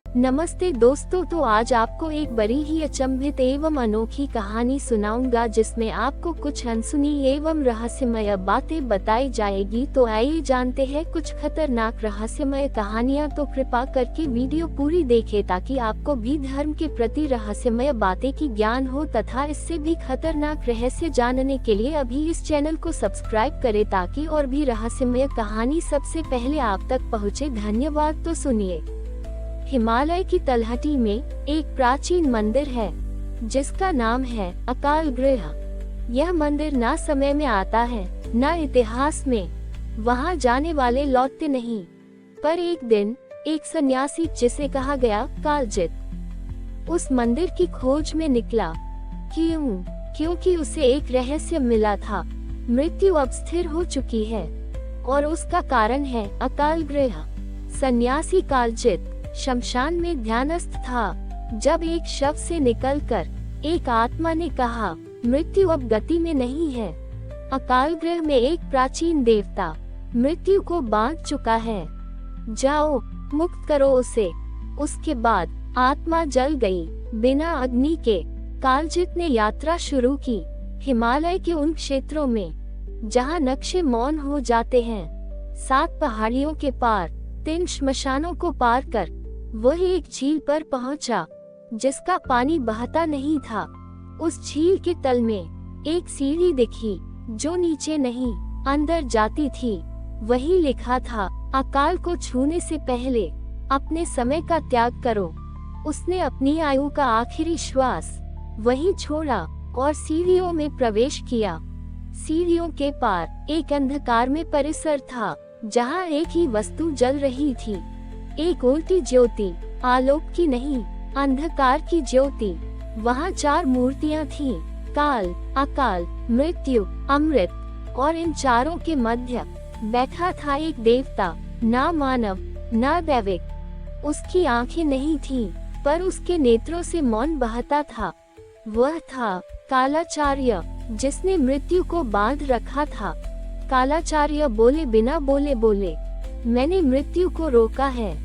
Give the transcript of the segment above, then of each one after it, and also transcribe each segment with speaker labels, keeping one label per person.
Speaker 1: नमस्ते दोस्तों, तो आज आपको एक बड़ी ही अचंभित एवं अनोखी कहानी सुनाऊंगा जिसमें आपको कुछ अनसुनी एवं रहस्यमय बातें बताई जाएगी। तो आइए जानते हैं कुछ खतरनाक रहस्यमय कहानियां। तो कृपा करके वीडियो पूरी देखें ताकि आपको भी धर्म के प्रति रहस्यमय बातें की ज्ञान हो तथा इससे भी खतरनाक रहस्य जानने के लिए अभी इस चैनल को सब्सक्राइब करें ताकि और भी रहस्यमय कहानी सबसे पहले आप तक पहुँचे। धन्यवाद। तो सुनिए। हिमालय की तलहटी में एक प्राचीन मंदिर है जिसका नाम है अकाल गृह। यह मंदिर ना समय में आता है न इतिहास में। वहां जाने वाले लौटते नहीं। पर एक दिन एक सन्यासी जिसे कहा गया कालजित उस मंदिर की खोज में निकला। क्योंकि उसे एक रहस्य मिला था। मृत्यु अब स्थिर हो चुकी है और उसका कारण है अकाल गृह। सन्यासी कालजित शमशान में ध्यानस्थ था जब एक शव से निकलकर एक आत्मा ने कहा, मृत्यु अब गति में नहीं है। अकाल गृह में एक प्राचीन देवता मृत्यु को बांध चुका है। जाओ, मुक्त करो उसे। उसके बाद आत्मा जल गई बिना अग्नि के। कालजित ने यात्रा शुरू की हिमालय के उन क्षेत्रों में जहां नक्शे मौन हो जाते हैं। 7 पहाड़ियों के पार 3 श्मशानों को पार कर वह एक झील पर पहुंचा जिसका पानी बहता नहीं था। उस झील के तल में एक सीढ़ी दिखी जो नीचे नहीं अंदर जाती थी। वही लिखा था, अकाल को छूने से पहले अपने समय का त्याग करो। उसने अपनी आयु का आखिरी श्वास वही छोड़ा और सीढ़ियों में प्रवेश किया। सीढ़ियों के पार एक अंधकार में परिसर था जहां एक ही वस्तु जल रही थी। एक उल्टी ज्योति, आलोक की नहीं, अंधकार की ज्योति। वहाँ 4 मूर्तियाँ थीं, काल, अकाल, मृत्यु, अमृत। और इन चारों के मध्य बैठा था एक देवता, ना मानव ना दैविक। उसकी आंखें नहीं थीं, पर उसके नेत्रों से मौन बहता था। वह था कालाचार्य जिसने मृत्यु को बांध रखा था। कालाचार्य बोले बिना बोले, मैंने मृत्यु को रोका है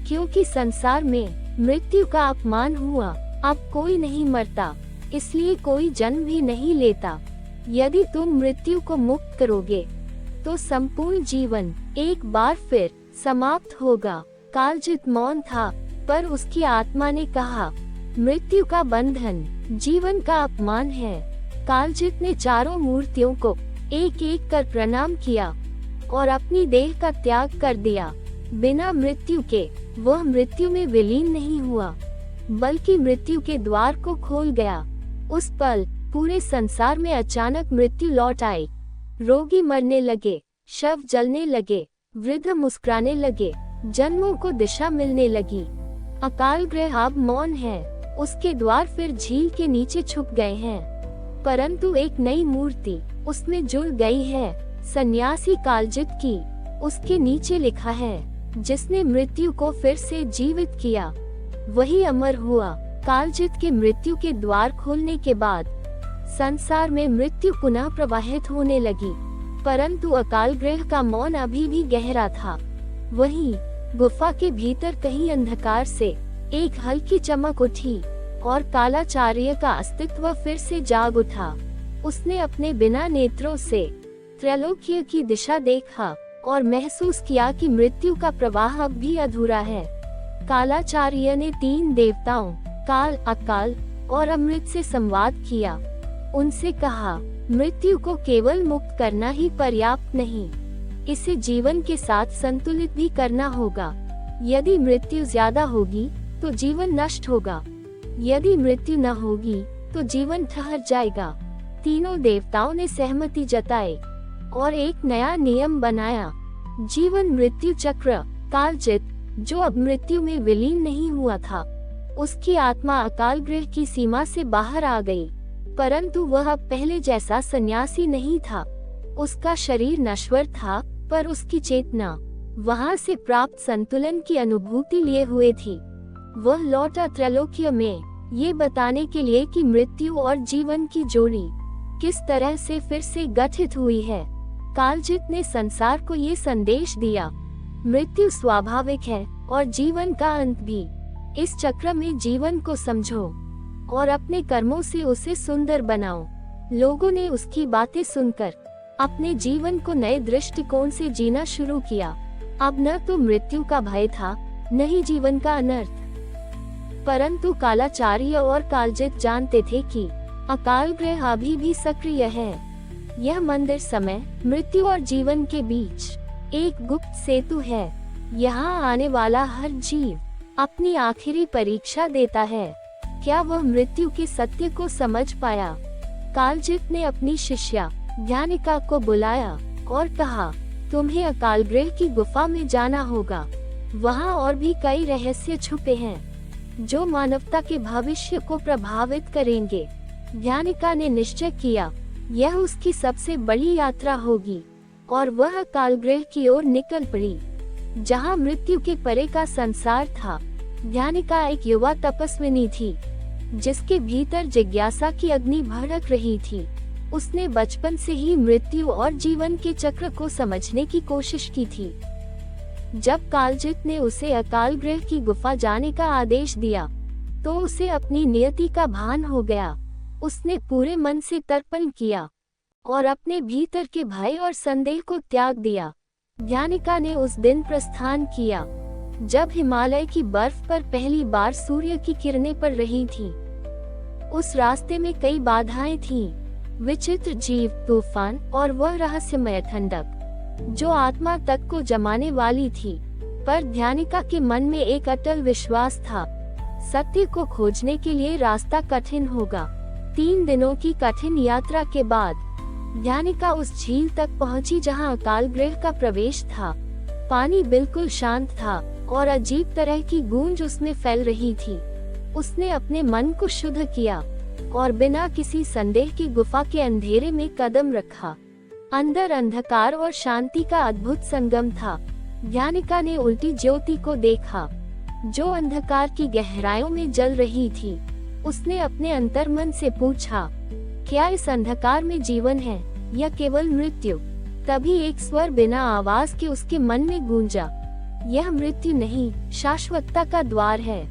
Speaker 1: क्योंकि संसार में मृत्यु का अपमान हुआ। अब कोई नहीं मरता, इसलिए कोई जन्म भी नहीं लेता। यदि तुम मृत्यु को मुक्त करोगे तो संपूर्ण जीवन एक बार फिर समाप्त होगा। कालजित मौन था, पर उसकी आत्मा ने कहा, मृत्यु का बंधन जीवन का अपमान है। कालजित ने चारों मूर्तियों को एक एक कर प्रणाम किया और अपनी देह का त्याग कर दिया। बिना मृत्यु के वह मृत्यु में विलीन नहीं हुआ, बल्कि मृत्यु के द्वार को खोल गया। उस पल पूरे संसार में अचानक मृत्यु लौट आई। रोगी मरने लगे, शव जलने लगे, वृद्ध मुस्कुराने लगे, जन्मों को दिशा मिलने लगी। अकाल गृह अब मौन है, उसके द्वार फिर झील के नीचे छुप गए हैं। परंतु एक नई मूर्ति उसमें जुड़ गई है, सन्यासी कालजित की। उसके नीचे लिखा है, जिसने मृत्यु को फिर से जीवित किया वही अमर हुआ। कालजित के मृत्यु के द्वार खोलने के बाद संसार में मृत्यु पुनः प्रवाहित होने लगी, परंतु अकाल गृह का मौन अभी भी गहरा था। वहीं गुफा के भीतर कहीं अंधकार से एक हल्की चमक उठी और कालाचार्य का अस्तित्व फिर से जाग उठा। उसने अपने बिना नेत्रों से त्रैलोक्य की दिशा देखा और महसूस किया कि मृत्यु का प्रवाह अब भी अधूरा है। कालाचार्य ने 3 देवताओं काल, अकाल और अमृत से संवाद किया। उनसे कहा, मृत्यु को केवल मुक्त करना ही पर्याप्त नहीं, इसे जीवन के साथ संतुलित भी करना होगा। यदि मृत्यु ज्यादा होगी तो जीवन नष्ट होगा, यदि मृत्यु न होगी तो जीवन ठहर जाएगा। तीनों देवताओं ने सहमति जताई और एक नया नियम बनाया, जीवन मृत्यु चक्र। कालजित जो अब मृत्यु में विलीन नहीं हुआ था, उसकी आत्मा अकाल गृह की सीमा से बाहर आ गई, परंतु वह अब पहले जैसा सन्यासी नहीं था। उसका शरीर नश्वर था, पर उसकी चेतना वहां से प्राप्त संतुलन की अनुभूति लिए हुए थी। वह लौटा त्रैलोक्य में ये बताने के लिए कि मृत्यु और जीवन की जोड़ी किस तरह से फिर से गठित हुई है। कालजित ने संसार को ये संदेश दिया, मृत्यु स्वाभाविक है और जीवन का अंत भी। इस चक्र में जीवन को समझो और अपने कर्मों से उसे सुंदर बनाओ। लोगों ने उसकी बातें सुनकर अपने जीवन को नए दृष्टिकोण से जीना शुरू किया। अब न तो मृत्यु का भय था, न ही जीवन का अनर्थ, परंतु कालाचार्य और कालजित जानते थे कि अकाल ग्रह अभी भी सक्रिय है। यह मंदिर समय, मृत्यु और जीवन के बीच एक गुप्त सेतु है। यहाँ आने वाला हर जीव अपनी आखिरी परीक्षा देता है। क्या वह मृत्यु के सत्य को समझ पाया? कालजित ने अपनी शिष्या ध्यानिका को बुलाया और कहा, तुम्हें अकाल ग्रह की गुफा में जाना होगा। वहाँ और भी कई रहस्य छुपे हैं जो मानवता के भविष्य को प्रभावित करेंगे। ध्यानिका ने निश्चय किया, यह उसकी सबसे बड़ी यात्रा होगी और वह अकाल ग्रह की ओर निकल पड़ी, जहाँ मृत्यु के परे का संसार था। ध्यानिका एक युवा तपस्विनी थी, जिसके भीतर जिज्ञासा की अग्नि भड़क रही थी। उसने बचपन से ही मृत्यु और जीवन के चक्र को समझने की कोशिश की थी। जब कालजित ने उसे अकाल ग्रह की गुफा जाने का आदेश दिया, तो उसे अपनी नियति का भान हो गया। उसने पूरे मन से तर्पण किया और अपने भीतर के भय और संदेह को त्याग दिया। ध्यानिका ने उस दिन प्रस्थान किया जब हिमालय की बर्फ पर पहली बार सूर्य की किरणें पड़ रही थीं। उस रास्ते में कई बाधाएं थीं, विचित्र जीव, तूफान और वह रहस्यमय ठंडक जो आत्मा तक को जमाने वाली थी। पर ध्यानिका के मन में एक अटल विश्वास था, सत्य को खोजने के लिए रास्ता कठिन होगा। 3 दिनों की कठिन यात्रा के बाद ध्यानिका उस झील तक पहुंची जहां अकाल ग्रह का प्रवेश था। पानी बिल्कुल शांत था और अजीब तरह की गूंज उसमें फैल रही थी। उसने अपने मन को शुद्ध किया और बिना किसी संदेह की गुफा के अंधेरे में कदम रखा। अंदर अंधकार और शांति का अद्भुत संगम था। ध्यानिका ने उल्टी ज्योति को देखा जो अंधकार की गहराइयों में जल रही थी। उसने अपने अंतर्मन से पूछा, क्या इस अंधकार में जीवन है या केवल मृत्यु? तभी एक स्वर बिना आवाज के उसके मन में गूंजा, यह मृत्यु नहीं, शाश्वतता का द्वार है।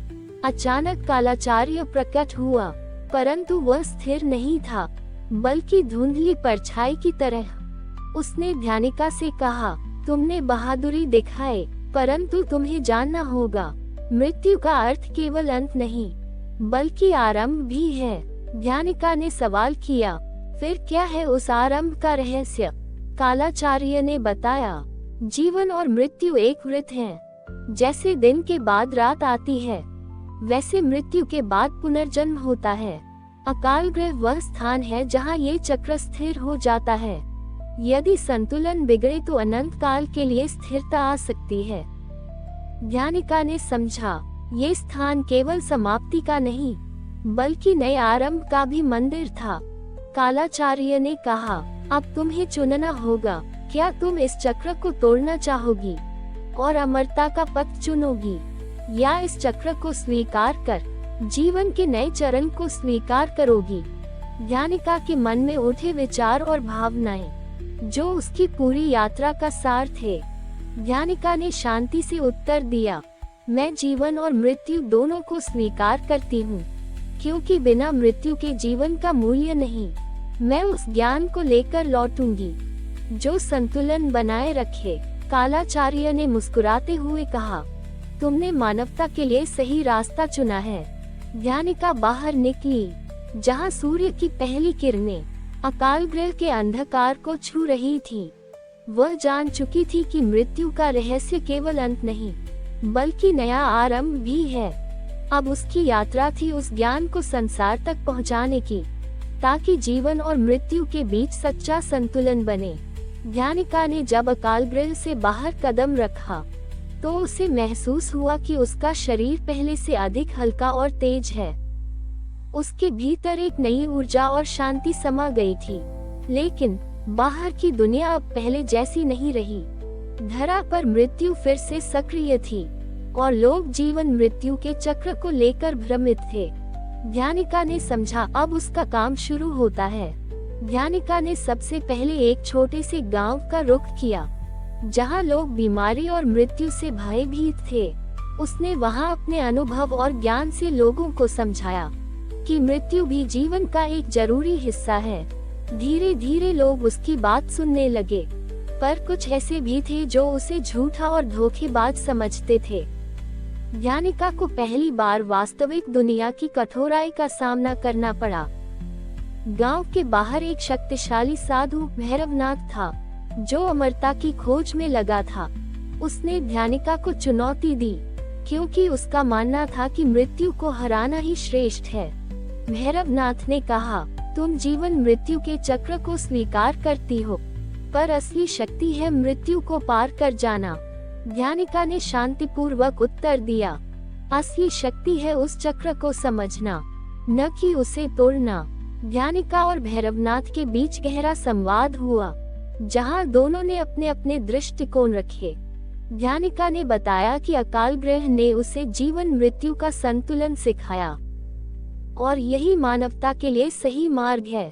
Speaker 1: अचानक कालाचार्य प्रकट हुआ, परंतु वह स्थिर नहीं था, बल्कि धुंधली परछाई की तरह। उसने ध्यानिका से कहा, तुमने बहादुरी दिखाई, परंतु तुम्हें जानना होगा, मृत्यु का अर्थ केवल अंत नहीं, बल्कि आरंभ भी है। ध्यानिका ने सवाल किया, फिर क्या है उस आरंभ का रहस्य? कालाचार्य ने बताया, जीवन और मृत्यु एक वृत्त है। जैसे दिन के बाद रात आती है, वैसे मृत्यु के बाद पुनर्जन्म होता है। अकाल ग्रह वह स्थान है जहाँ ये चक्र स्थिर हो जाता है। यदि संतुलन बिगड़े तो अनंत काल के लिए स्थिरता आ सकती है। ध्यानिका ने समझा, ये स्थान केवल समाप्ति का नहीं, बल्कि नए आरंभ का भी मंदिर था। कालाचार्य ने कहा, अब तुम्हें चुनना होगा, क्या तुम इस चक्र को तोड़ना चाहोगी और अमरता का पथ चुनोगी, या इस चक्र को स्वीकार कर जीवन के नए चरण को स्वीकार करोगी? ध्यानिका के मन में उठे विचार और भावनाएं जो उसकी पूरी यात्रा का सार थे। ध्यानिका ने शांति से उत्तर दिया, मैं जीवन और मृत्यु दोनों को स्वीकार करती हूँ, क्योंकि बिना मृत्यु के जीवन का मूल्य नहीं। मैं उस ज्ञान को लेकर लौटूंगी जो संतुलन बनाए रखे। कालाचार्य ने मुस्कुराते हुए कहा, तुमने मानवता के लिए सही रास्ता चुना है। ध्यानिका बाहर निकली, जहाँ सूर्य की पहली किरणें अकाल ग्रह के अंधकार को छू रही थीं। वह जान चुकी थी कि मृत्यु का रहस्य केवल अंत नहीं, बल्कि नया आरंभ भी है। अब उसकी यात्रा थी उस ज्ञान को संसार तक पहुंचाने की, ताकि जीवन और मृत्यु के बीच सच्चा संतुलन बने। ध्यानिका ने जब अकाल ग्रह से बाहर कदम रखा, तो उसे महसूस हुआ कि उसका शरीर पहले से अधिक हल्का और तेज है। उसके भीतर एक नई ऊर्जा और शांति समा गई थी। लेकिन बाहर की दुनिया अब पहले जैसी नहीं रही। धरा पर मृत्यु फिर से सक्रिय थी और लोग जीवन मृत्यु के चक्र को लेकर भ्रमित थे। ध्यानिका ने समझा, अब उसका काम शुरू होता है। ध्यानिका ने सबसे पहले एक छोटे से गांव का रुख किया, जहां लोग बीमारी और मृत्यु से भयभीत थे। उसने वहां अपने अनुभव और ज्ञान से लोगों को समझाया कि मृत्यु भी जीवन का एक जरूरी हिस्सा है। धीरे धीरे लोग उसकी बात सुनने लगे, पर कुछ ऐसे भी थे जो उसे झूठा और धोखेबाज समझते थे। ध्यानिका को पहली बार वास्तविक दुनिया की कठोराई का सामना करना पड़ा। गांव के बाहर एक शक्तिशाली साधु भैरवनाथ था, जो अमरता की खोज में लगा था। उसने ध्यानिका को चुनौती दी, क्योंकि उसका मानना था कि मृत्यु को हराना ही श्रेष्ठ है। भैरवनाथ ने कहा, तुम जीवन मृत्यु के चक्र को स्वीकार करती हो, पर असली शक्ति है मृत्यु को पार कर जाना। ध्यानिका ने शांतिपूर्वक उत्तर दिया, असली शक्ति है उस चक्र को समझना, न कि उसे तोड़ना। ध्यानिका और भैरवनाथ के बीच गहरा संवाद हुआ, जहां दोनों ने अपने अपने दृष्टिकोण रखे। ध्यानिका ने बताया कि अकाल ग्रह ने उसे जीवन मृत्यु का संतुलन सिखाया और यही मानवता के लिए सही मार्ग है।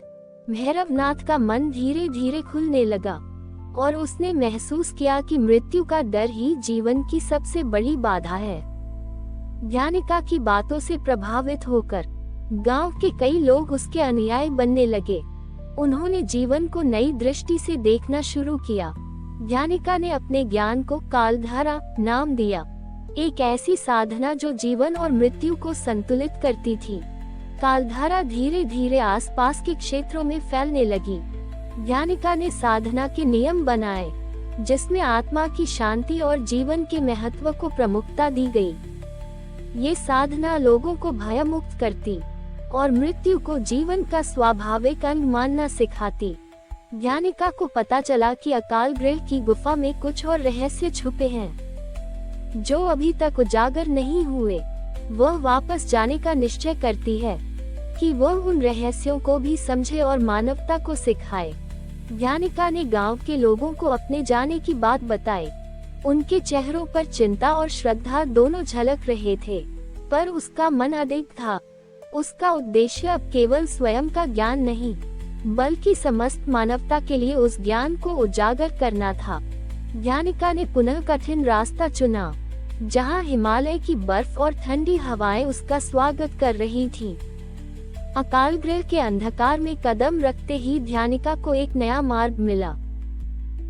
Speaker 1: भैरवनाथ का मन धीरे धीरे खुलने लगा और उसने महसूस किया कि मृत्यु का डर ही जीवन की सबसे बड़ी बाधा है। ध्यानिका की बातों से प्रभावित होकर गांव के कई लोग उसके अनुयायी बनने लगे। उन्होंने जीवन को नई दृष्टि से देखना शुरू किया। ध्यानिका ने अपने ज्ञान को कालधारा नाम दिया, एक ऐसी साधना जो जीवन और मृत्यु को संतुलित करती थी। कालधारा धीरे धीरे आसपास के क्षेत्रों में फैलने लगी। ध्यानिका ने साधना के नियम बनाए, जिसमें आत्मा की शांति और जीवन के महत्व को प्रमुखता दी गई। ये साधना लोगों को भयमुक्त करती और मृत्यु को जीवन का स्वाभाविक अंग मानना सिखाती। ध्यानिका को पता चला कि अकाल गृह की गुफा में कुछ और रहस्य छुपे हैं, जो अभी तक उजागर नहीं हुए। वह वापस जाने का निश्चय करती है कि वह उन रहस्यों को भी समझे और मानवता को सिखाए। ध्यानिका ने गांव के लोगों को अपने जाने की बात बताई। उनके चेहरों पर चिंता और श्रद्धा दोनों झलक रहे थे, पर उसका मन अडिग था। उसका उद्देश्य अब केवल स्वयं का ज्ञान नहीं, बल्कि समस्त मानवता के लिए उस ज्ञान को उजागर करना था। ध्यानिका ने पुनः कठिन रास्ता चुना, जहां हिमालय की बर्फ और ठंडी हवाएं उसका स्वागत कर रही थीं। अकाल गृह के अंधकार में कदम रखते ही ध्यानिका को एक नया मार्ग मिला,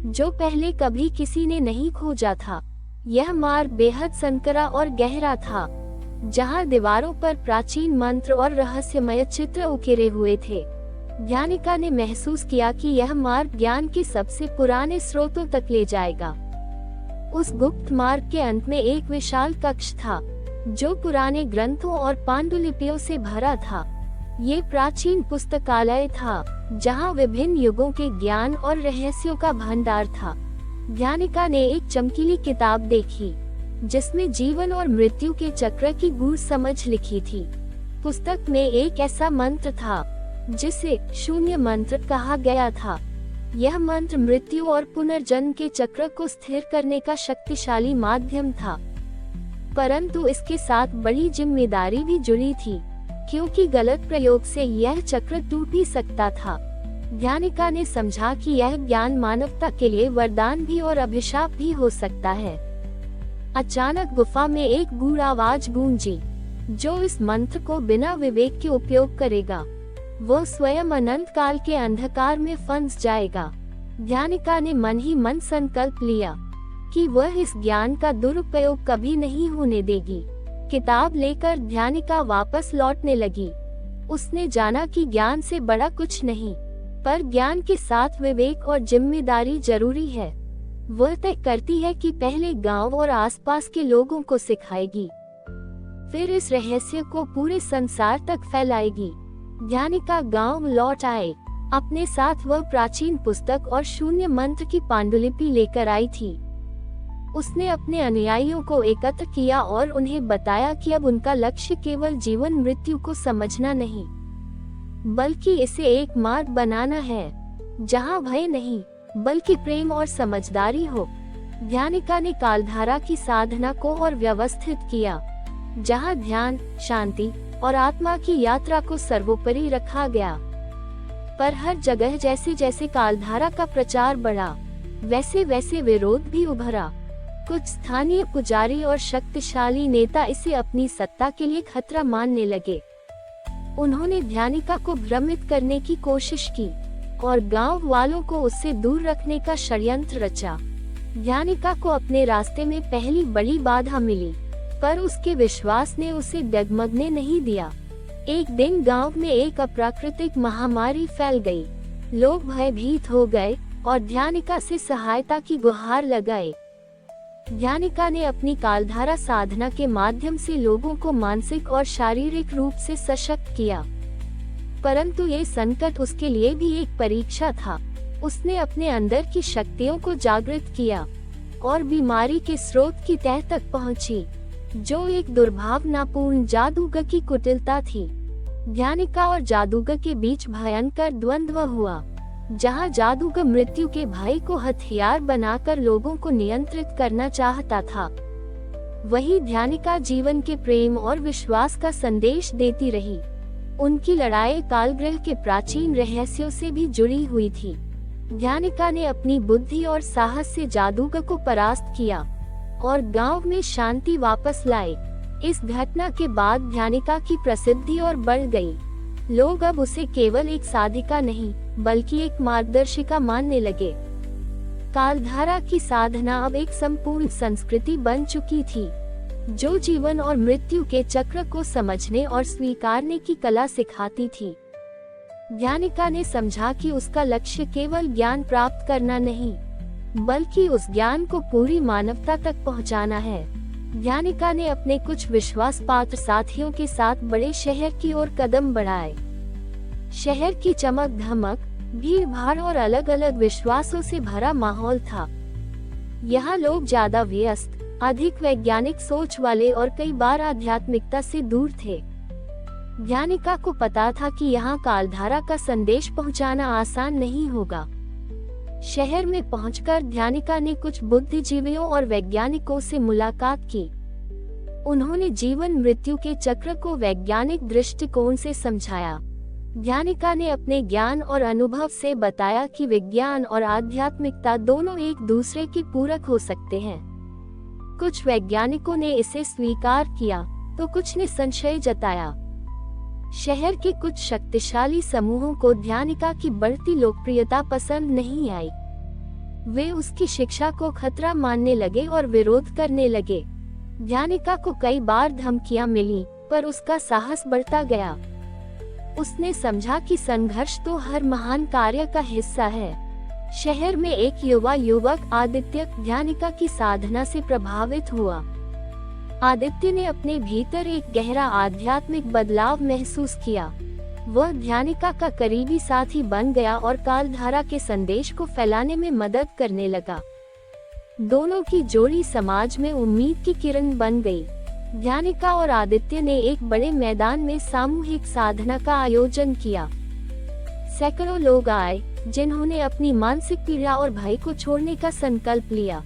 Speaker 1: जो पहले कभी किसी ने नहीं खोजा था। यह मार्ग बेहद संकरा और गहरा था, जहां दीवारों पर प्राचीन मंत्र और रहस्यमय चित्र उकेरे हुए थे। ध्यानिका ने महसूस किया कि यह मार्ग ज्ञान के सबसे पुराने स्रोतों तक ले जाएगा। उस गुप्त मार्ग के अंत में एक विशाल कक्ष था, जो पुराने ग्रंथों और पांडुलिपियों से भरा था। ये प्राचीन पुस्तकालय था, जहां विभिन्न युगों के ज्ञान और रहस्यों का भंडार था। ध्यानिका ने एक चमकीली किताब देखी, जिसमें जीवन और मृत्यु के चक्र की गूढ़ समझ लिखी थी। पुस्तक में एक ऐसा मंत्र था, जिसे शून्य मंत्र कहा गया था। यह मंत्र मृत्यु और पुनर्जन्म के चक्र को स्थिर करने का शक्तिशाली माध्यम था, परंतु इसके साथ बड़ी जिम्मेदारी भी जुड़ी थी, क्योंकि गलत प्रयोग से यह चक्र टूट भी सकता था। ध्यानिका ने समझा कि यह ज्ञान मानवता के लिए वरदान भी और अभिशाप भी हो सकता है। अचानक गुफा में एक गूढ़ आवाज गूंजी, जो इस मंत्र को बिना विवेक के उपयोग करेगा, वह स्वयं अनंत काल के अंधकार में फंस जाएगा। ध्यानिका ने मन ही मन संकल्प लिया कि वह इस ज्ञान का दुरुपयोग कभी नहीं होने देगी। किताब लेकर ध्यानिका वापस लौटने लगी। उसने जाना कि ज्ञान से बड़ा कुछ नहीं, पर ज्ञान के साथ विवेक और जिम्मेदारी जरूरी है। वह तय करती है कि पहले गांव और आसपास के लोगों को सिखाएगी, फिर इस रहस्य को पूरे संसार तक फैलाएगी। ध्यानिका गांव लौट आए। अपने साथ वह प्राचीन पुस्तक और शून्य मंत्र की पांडुलिपि लेकर आई थी। उसने अपने अनुयायियों को एकत्र किया और उन्हें बताया कि अब उनका लक्ष्य केवल जीवन मृत्यु को समझना नहीं, बल्कि इसे एक मार्ग बनाना है, जहां भय नहीं, बल्कि प्रेम और समझदारी हो। ध्यानिका ने कालधारा की साधना को और व्यवस्थित किया, जहां ध्यान, शांति और आत्मा की यात्रा को सर्वोपरि रखा गया। पर हर जगह जैसे जैसे कालधारा का प्रचार बढ़ा, वैसे वैसे विरोध भी उभरा। कुछ स्थानीय पुजारी और शक्तिशाली नेता इसे अपनी सत्ता के लिए खतरा मानने लगे। उन्होंने ध्यानिका को भ्रमित करने की कोशिश की और गांव वालों को उससे दूर रखने का षड्यंत्र रचा। ध्यानिका को अपने रास्ते में पहली बड़ी बाधा मिली, पर उसके विश्वास ने उसे डगमगने नहीं दिया। एक दिन गांव में एक अप्राकृतिक महामारी फैल गई। लोग भयभीत हो गए और ध्यानिका से सहायता की गुहार लगाए। ध्यानिका ने अपनी कालधारा साधना के माध्यम से लोगों को मानसिक और शारीरिक रूप से सशक्त किया, परंतु ये संकट उसके लिए भी एक परीक्षा था। उसने अपने अंदर की शक्तियों को जागृत किया और बीमारी के स्रोत की तह तक पहुंची, जो एक दुर्भावनापूर्ण जादूगर की कुटिलता थी। ध्यानिका और जादूगर के बीच भयंकर द्वंद्व हुआ, जहां जादूगर मृत्यु के भय को हथियार बनाकर लोगों को नियंत्रित करना चाहता था, वहीं ध्यानिका जीवन के प्रेम और विश्वास का संदेश देती रही। उनकी लड़ाई कालगृह के प्राचीन रहस्यों से भी जुड़ी हुई थी। ध्यानिका ने अपनी बुद्धि और साहस से जादूगर को परास्त किया और गांव में शांति वापस लाए। इस घटना के बाद ध्यानिका की प्रसिद्धि और बढ़ गई। लोग अब उसे केवल एक साधिका नहीं, बल्कि एक मार्गदर्शिका मानने लगे। कालधारा की साधना अब एक संपूर्ण संस्कृति बन चुकी थी, जो जीवन और मृत्यु के चक्र को समझने और स्वीकारने की कला सिखाती थी। ध्यानिका ने समझा कि उसका लक्ष्य केवल ज्ञान प्राप्त करना नहीं, बल्कि उस ज्ञान को पूरी मानवता तक पहुंचाना है। ध्यानिका ने अपने कुछ विश्वास पात्र साथियों के साथ बड़े शहर की ओर कदम बढ़ाए। शहर की चमक धमक, भीड़ भाड़ और अलग अलग विश्वासों से भरा माहौल था। यहाँ लोग ज्यादा व्यस्त, अधिक वैज्ञानिक सोच वाले और कई बार आध्यात्मिकता से दूर थे। ध्यानिका को पता था कि यहाँ कालधारा का संदेश पहुँचाना आसान नहीं होगा। शहर में पहुंचकर ध्यानिका ने कुछ बुद्धिजीवियों और वैज्ञानिकों से मुलाकात की। उन्होंने जीवन मृत्यु के चक्र को वैज्ञानिक दृष्टिकोण से समझाया। ध्यानिका ने अपने ज्ञान और अनुभव से बताया कि विज्ञान और आध्यात्मिकता दोनों एक दूसरे के पूरक हो सकते हैं। कुछ वैज्ञानिकों ने इसे स्वीकार किया, तो कुछ ने संशय जताया। शहर के कुछ शक्तिशाली समूहों को ध्यानिका की बढ़ती लोकप्रियता पसंद नहीं आई। वे उसकी शिक्षा को खतरा मानने लगे और विरोध करने लगे। ध्यानिका को कई बार धमकियां मिली, पर उसका साहस बढ़ता गया। उसने समझा कि संघर्ष तो हर महान कार्य का हिस्सा है। शहर में एक युवा युवक आदित्य ध्यानिका की साधना से प्रभावित हुआ। आदित्य ने अपने भीतर एक गहरा आध्यात्मिक बदलाव महसूस किया। वह ध्यानिका का करीबी साथी बन गया और कालधारा के संदेश को फैलाने में मदद करने लगा। दोनों की जोड़ी समाज में उम्मीद की किरण बन गई। ध्यानिका और आदित्य ने एक बड़े मैदान में सामूहिक साधना का आयोजन किया। सैकड़ों लोग आए, जिन्होंने अपनी मानसिक पीड़ा और भय को छोड़ने का संकल्प लिया।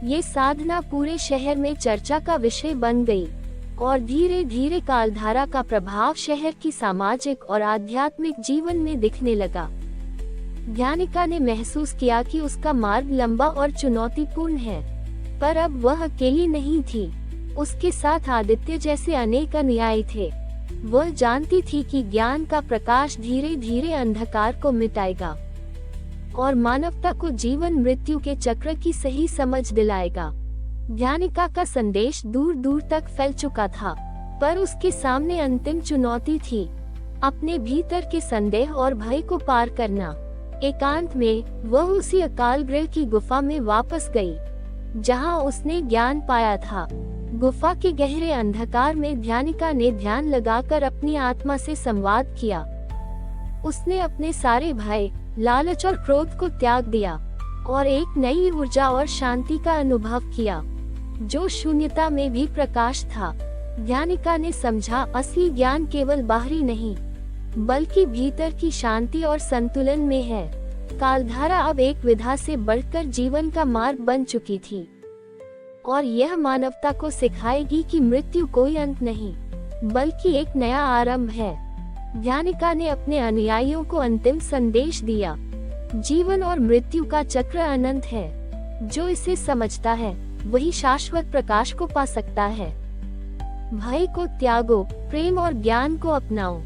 Speaker 1: ये साधना पूरे शहर में चर्चा का विषय बन गई और धीरे धीरे कालधारा का प्रभाव शहर की सामाजिक और आध्यात्मिक जीवन में दिखने लगा। ध्यानिका ने महसूस किया कि उसका मार्ग लंबा और चुनौतीपूर्ण है, पर अब वह अकेली नहीं थी। उसके साथ आदित्य जैसे अनेक अनुयायी थे। वह जानती थी कि ज्ञान का प्रकाश धीरे धीरे अंधकार को मिटाएगा और मानवता को जीवन मृत्यु के चक्र की सही समझ दिलाएगा। ध्यानिका का संदेश दूर दूर तक फैल चुका था, पर उसके सामने अंतिम चुनौती थी, अपने भीतर के संदेह और भय को पार करना। एकांत में वह उसी अकाल गृह की गुफा में वापस गई, जहां उसने ज्ञान पाया था। गुफा के गहरे अंधकार में ध्यानिका ने ध्यान लगाकर अपनी आत्मा से संवाद किया। उसने अपने सारे भय, लालच और क्रोध को त्याग दिया और एक नई ऊर्जा और शांति का अनुभव किया, जो शून्यता में भी प्रकाश था। ध्यानिका ने समझा, असली ज्ञान केवल बाहरी नहीं, बल्कि भीतर की शांति और संतुलन में है। कालधारा अब एक विधा से बढ़कर जीवन का मार्ग बन चुकी थी और यह मानवता को सिखाएगी कि मृत्यु कोई अंत नहीं, बल्कि एक नया आरंभ है। ध्यानिका ने अपने अनुयायियों को अंतिम संदेश दिया, जीवन और मृत्यु का चक्र अनंत है। जो इसे समझता है वही शाश्वत प्रकाश को पा सकता है। भय को त्यागो, प्रेम और ज्ञान को अपनाओ,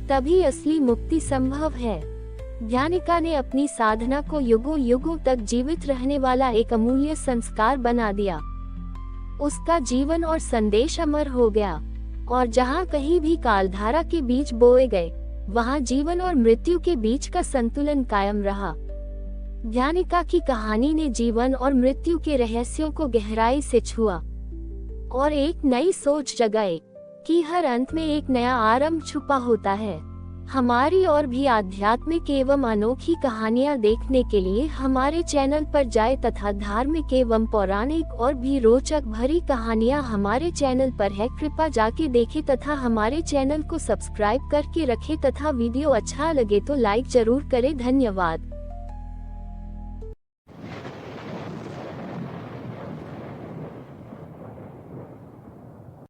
Speaker 1: तभी असली मुक्ति संभव है। ध्यानिका ने अपनी साधना को युगों युगों तक जीवित रहने वाला एक अमूल्य संस्कार बना दिया। उसका जीवन और संदेश अमर हो गया, और जहाँ कहीं भी कालधारा के बीज बोए गए, वहाँ जीवन और मृत्यु के बीच का संतुलन कायम रहा। ध्यानिका की कहानी ने जीवन और मृत्यु के रहस्यों को गहराई से छुआ और एक नई सोच जगाई कि हर अंत में एक नया आरंभ छुपा होता है। हमारी और भी आध्यात्मिक एवं अनोखी कहानियाँ देखने के लिए हमारे चैनल पर जाएं तथा धार्मिक एवं पौराणिक और भी रोचक भरी कहानियाँ हमारे चैनल पर है। कृपया जाके देखें तथा हमारे चैनल को सब्सक्राइब करके रखें तथा वीडियो अच्छा लगे तो लाइक जरूर करें। धन्यवाद।